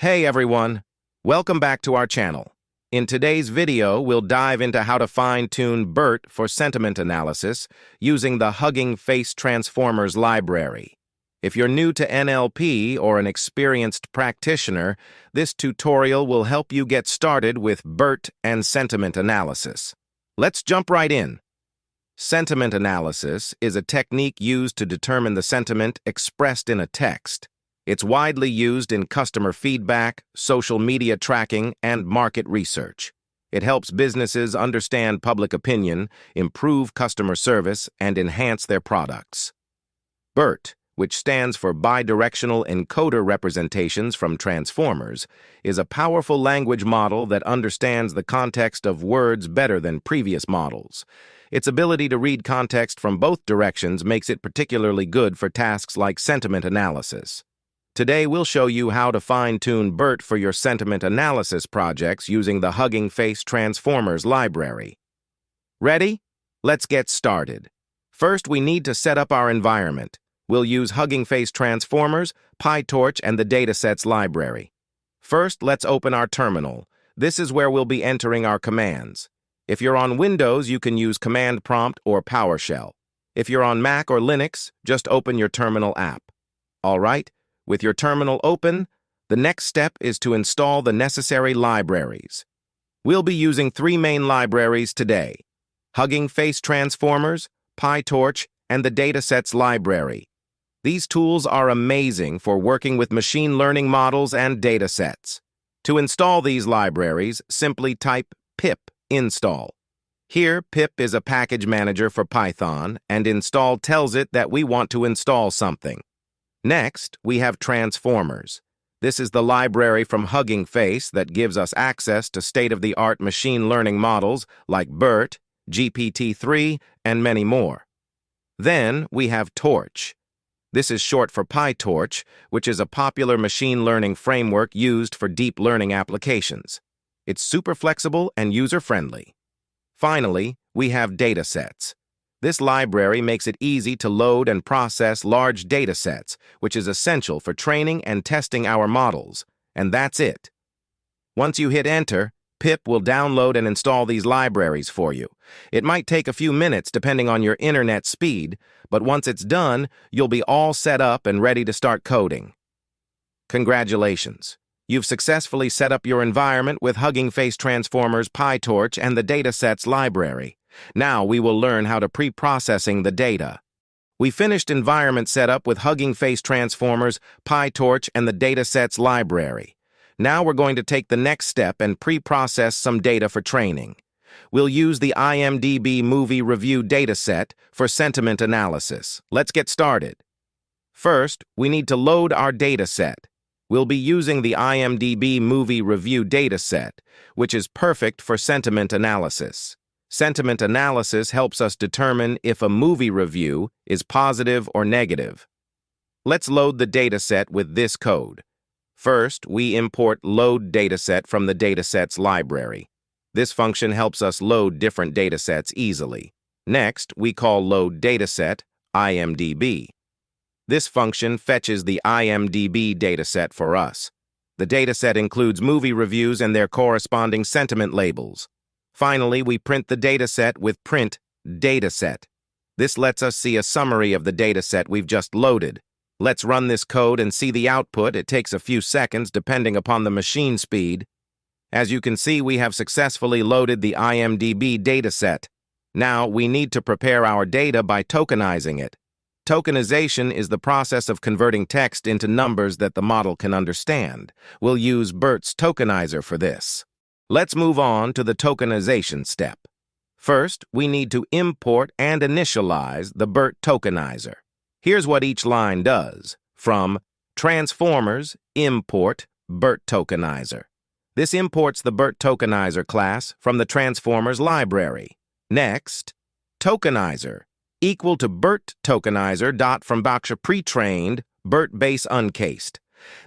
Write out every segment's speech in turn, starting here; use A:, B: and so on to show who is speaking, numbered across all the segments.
A: Hey everyone, welcome back to our channel. In today's video, we'll dive into how to fine-tune BERT for sentiment analysis using the Hugging Face Transformers library. If you're new to NLP or an experienced practitioner, this tutorial will help you get started with BERT and sentiment analysis. Let's jump right in. Sentiment analysis is a technique used to determine the sentiment expressed in a text. It's widely used in customer feedback, social media tracking, and market research. It helps businesses understand public opinion, improve customer service, and enhance their products. BERT, which stands for Bidirectional Encoder Representations from Transformers, is a powerful language model that understands the context of words better than previous models. Its ability to read context from both directions makes it particularly good for tasks like sentiment analysis. Today, we'll show you how to fine-tune BERT for your sentiment analysis projects using the Hugging Face Transformers library. Ready? Let's get started. First, we need to set up our environment. We'll use Hugging Face Transformers, PyTorch, and the Datasets library. First, let's open our terminal. This is where we'll be entering our commands. If you're on Windows, you can use Command Prompt or PowerShell. If you're on Mac or Linux, just open your terminal app. All right? With your terminal open, the next step is to install the necessary libraries. We'll be using three main libraries today: Hugging Face Transformers, PyTorch, and the Datasets library. These tools are amazing for working with machine learning models and datasets. To install these libraries, simply type pip install. Here, pip is a package manager for Python, and install tells it that we want to install something. Next, we have Transformers. This is the library from Hugging Face that gives us access to state-of-the-art machine learning models like BERT, GPT-3, and many more. Then, we have Torch. This is short for PyTorch, which is a popular machine learning framework used for deep learning applications. It's super flexible and user-friendly. Finally, we have Datasets. This library makes it easy to load and process large datasets, which is essential for training and testing our models. And that's it. Once you hit Enter, pip will download and install these libraries for you. It might take a few minutes depending on your internet speed, but once it's done, you'll be all set up and ready to start coding. Congratulations! You've successfully set up your environment with Hugging Face Transformers, PyTorch, and the Datasets library. Now we will learn how to preprocessing the data. We finished environment setup with Hugging Face Transformers, PyTorch, and the Datasets library. Now we're going to take the next step and preprocess some data for training. We'll use the IMDb movie review dataset for sentiment analysis. Let's get started. First, we need to load our dataset. We'll be using the IMDb movie review dataset, which is perfect for sentiment analysis. Sentiment analysis helps us determine if a movie review is positive or negative. Let's load the dataset with this code. First, we import load dataset from the Datasets library. This function helps us load different datasets easily. Next, we call load dataset IMDb. This function fetches the IMDb dataset for us. The dataset includes movie reviews and their corresponding sentiment labels. Finally, we print the dataset with print dataset. This lets us see a summary of the dataset we've just loaded. Let's run this code and see the output. It takes a few seconds depending upon the machine speed. As you can see, we have successfully loaded the IMDb dataset. Now, we need to prepare our data by tokenizing it. Tokenization is the process of converting text into numbers that the model can understand. We'll use BERT's tokenizer for this. Let's move on to the tokenization step. First, we need to import and initialize the BERT tokenizer. Here's what each line does. From Transformers, import BERT tokenizer. This imports the BERT tokenizer class from the Transformers library. Next, tokenizer equal to BERT tokenizer dot from pre-trained BERT base uncased.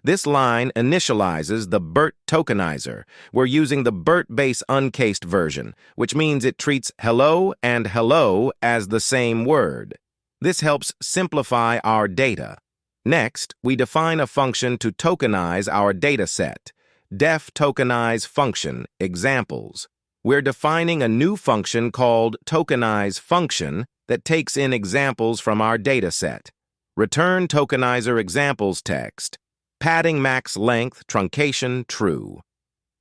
A: This line initializes the BERT tokenizer. We're using the BERT base uncased version, which means it treats hello and hello as the same word. This helps simplify our data. Next, we define a function to tokenize our dataset. Def tokenize function examples. We're defining a new function called tokenize function that takes in examples from our dataset. Return tokenizer examples text. Padding max length truncation true.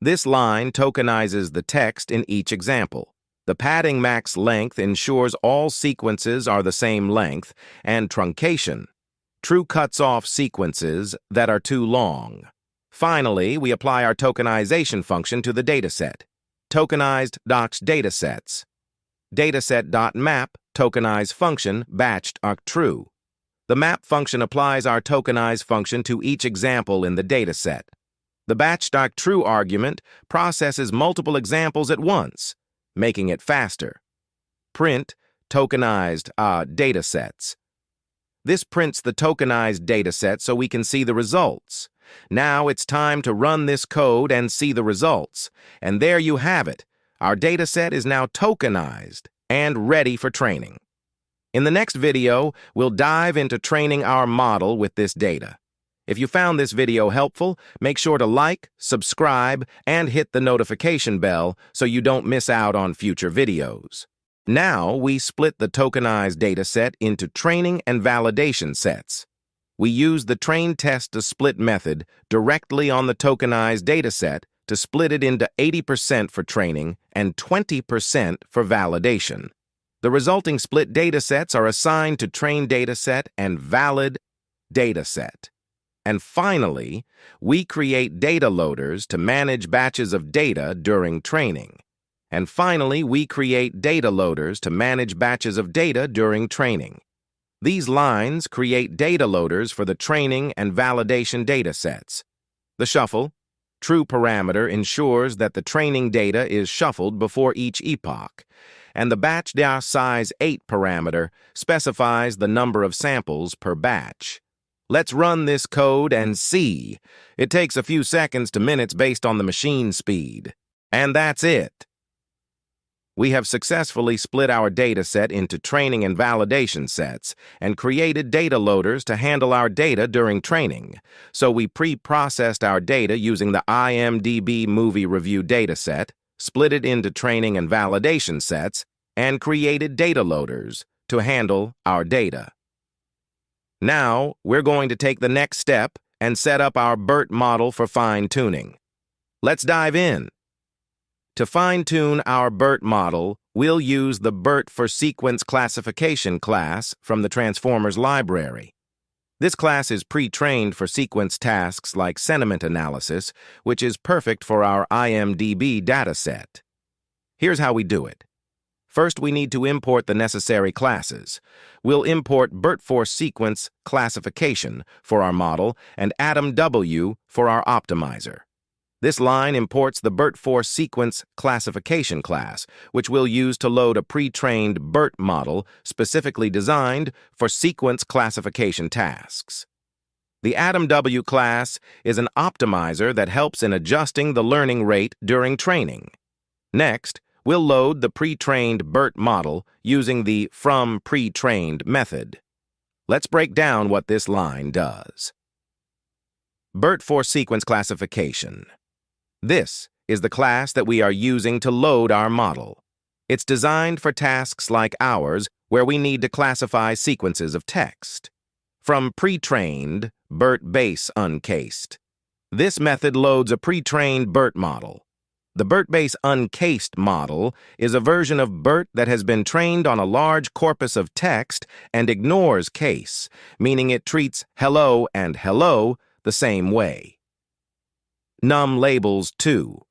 A: This line tokenizes the text in each example. The padding max length ensures all sequences are the same length, and truncation. True cuts off sequences that are too long. Finally, we apply our tokenization function to the dataset. Tokenized docs datasets. Dataset.map tokenize function batched true. The map function applies our tokenize function to each example in the dataset. The batch.true argument processes multiple examples at once, making it faster. Print tokenized datasets. This prints the tokenized dataset so we can see the results. Now it's time to run this code and see the results. And there you have it. Our dataset is now tokenized and ready for training. In the next video, we'll dive into training our model with this data. If you found this video helpful, make sure to like, subscribe, and hit the notification bell so you don't miss out on future videos. Now, we split the tokenized dataset into training and validation sets. We use the train test to split method directly on the tokenized dataset to split it into 80% for training and 20% for validation. The resulting split datasets are assigned to train dataset and valid dataset. And finally, we create DataLoaders to manage batches of data during training. And finally, we create DataLoaders to manage batches of data during training. These lines create DataLoaders for the training and validation datasets. The shuffle, true parameter ensures that the training data is shuffled before each epoch, and the batch.size 8 parameter specifies the number of samples per batch. Let's run this code and see. It takes a few seconds to minutes based on the machine speed. And that's it. We have successfully split our dataset into training and validation sets and created DataLoaders to handle our data during training. So we pre-processed our data using the IMDb movie review dataset, split it into training and validation sets, and created DataLoaders to handle our data. Now, we're going to take the next step and set up our BERT model for fine-tuning. Let's dive in. To fine-tune our BERT model, we'll use the BERT for sequence classification class from the Transformers library. This class is pre-trained for sequence tasks like sentiment analysis, which is perfect for our IMDb dataset. Here's how we do it. First, we need to import the necessary classes. We'll import BERT for sequence classification for our model and AtomW for our optimizer. This line imports the BERT for sequence classification class, which we'll use to load a pre-trained BERT model specifically designed for sequence classification tasks. The AtomW class is an optimizer that helps in adjusting the learning rate during training. Next, we'll load the pre-trained BERT model using the FromPretrained method. Let's break down what this line does. BERT for sequence classification. This is the class that we are using to load our model. It's designed for tasks like ours, where we need to classify sequences of text. From pre-trained, BERT base uncased. This method loads a pre-trained BERT model. The BERT base uncased model is a version of BERT that has been trained on a large corpus of text and ignores case, meaning it treats hello and hello the same way. Num labels 2.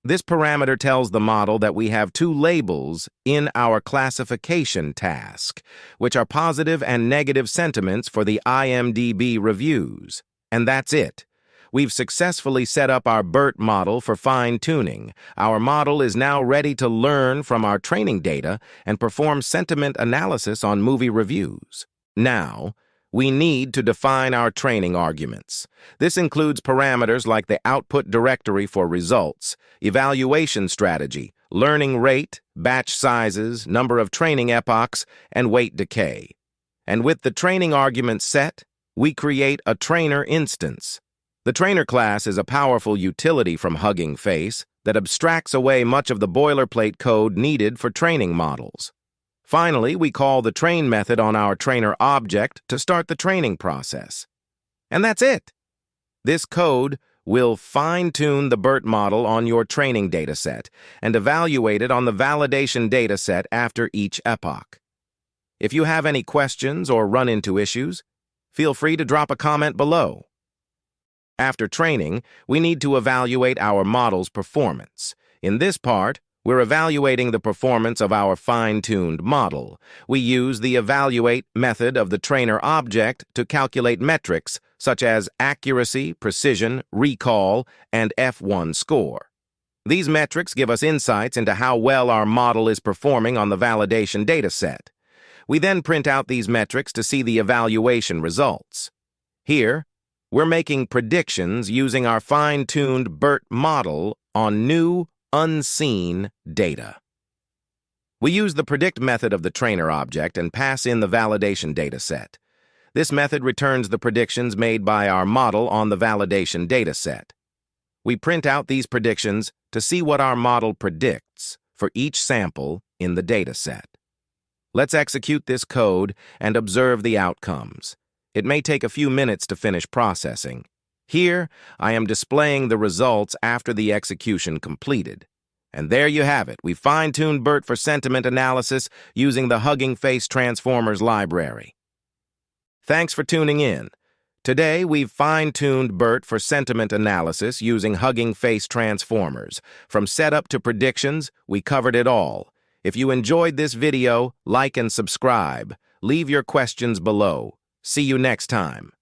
A: This parameter tells the model that we have two labels in our classification task, which are positive and negative sentiments for the IMDb reviews. And that's it. We've successfully set up our BERT model for fine-tuning. Our model is now ready to learn from our training data and perform sentiment analysis on movie reviews. Now, we need to define our training arguments. This includes parameters like the output directory for results, evaluation strategy, learning rate, batch sizes, number of training epochs, and weight decay. And with the training arguments set, we create a trainer instance. The trainer class is a powerful utility from Hugging Face that abstracts away much of the boilerplate code needed for training models. Finally, we call the train method on our trainer object to start the training process. And that's it. This code will fine-tune the BERT model on your training dataset and evaluate it on the validation dataset after each epoch. If you have any questions or run into issues, feel free to drop a comment below. After training, we need to evaluate our model's performance. In this part, we're evaluating the performance of our fine-tuned model. We use the evaluate method of the trainer object to calculate metrics such as accuracy, precision, recall, and F1 score. These metrics give us insights into how well our model is performing on the validation dataset. We then print out these metrics to see the evaluation results. Here, we're making predictions using our fine-tuned BERT model on new, unseen data. We use the predict method of the trainer object and pass in the validation dataset. This method returns the predictions made by our model on the validation dataset. We print out these predictions to see what our model predicts for each sample in the dataset. Let's execute this code and observe the outcomes. It may take a few minutes to finish processing. Here, I am displaying the results after the execution completed. And there you have it. We fine-tuned BERT for sentiment analysis using the Hugging Face Transformers library. Thanks for tuning in. Today, we've fine-tuned BERT for sentiment analysis using Hugging Face Transformers. From setup to predictions, we covered it all. If you enjoyed this video, like and subscribe. Leave your questions below. See you next time.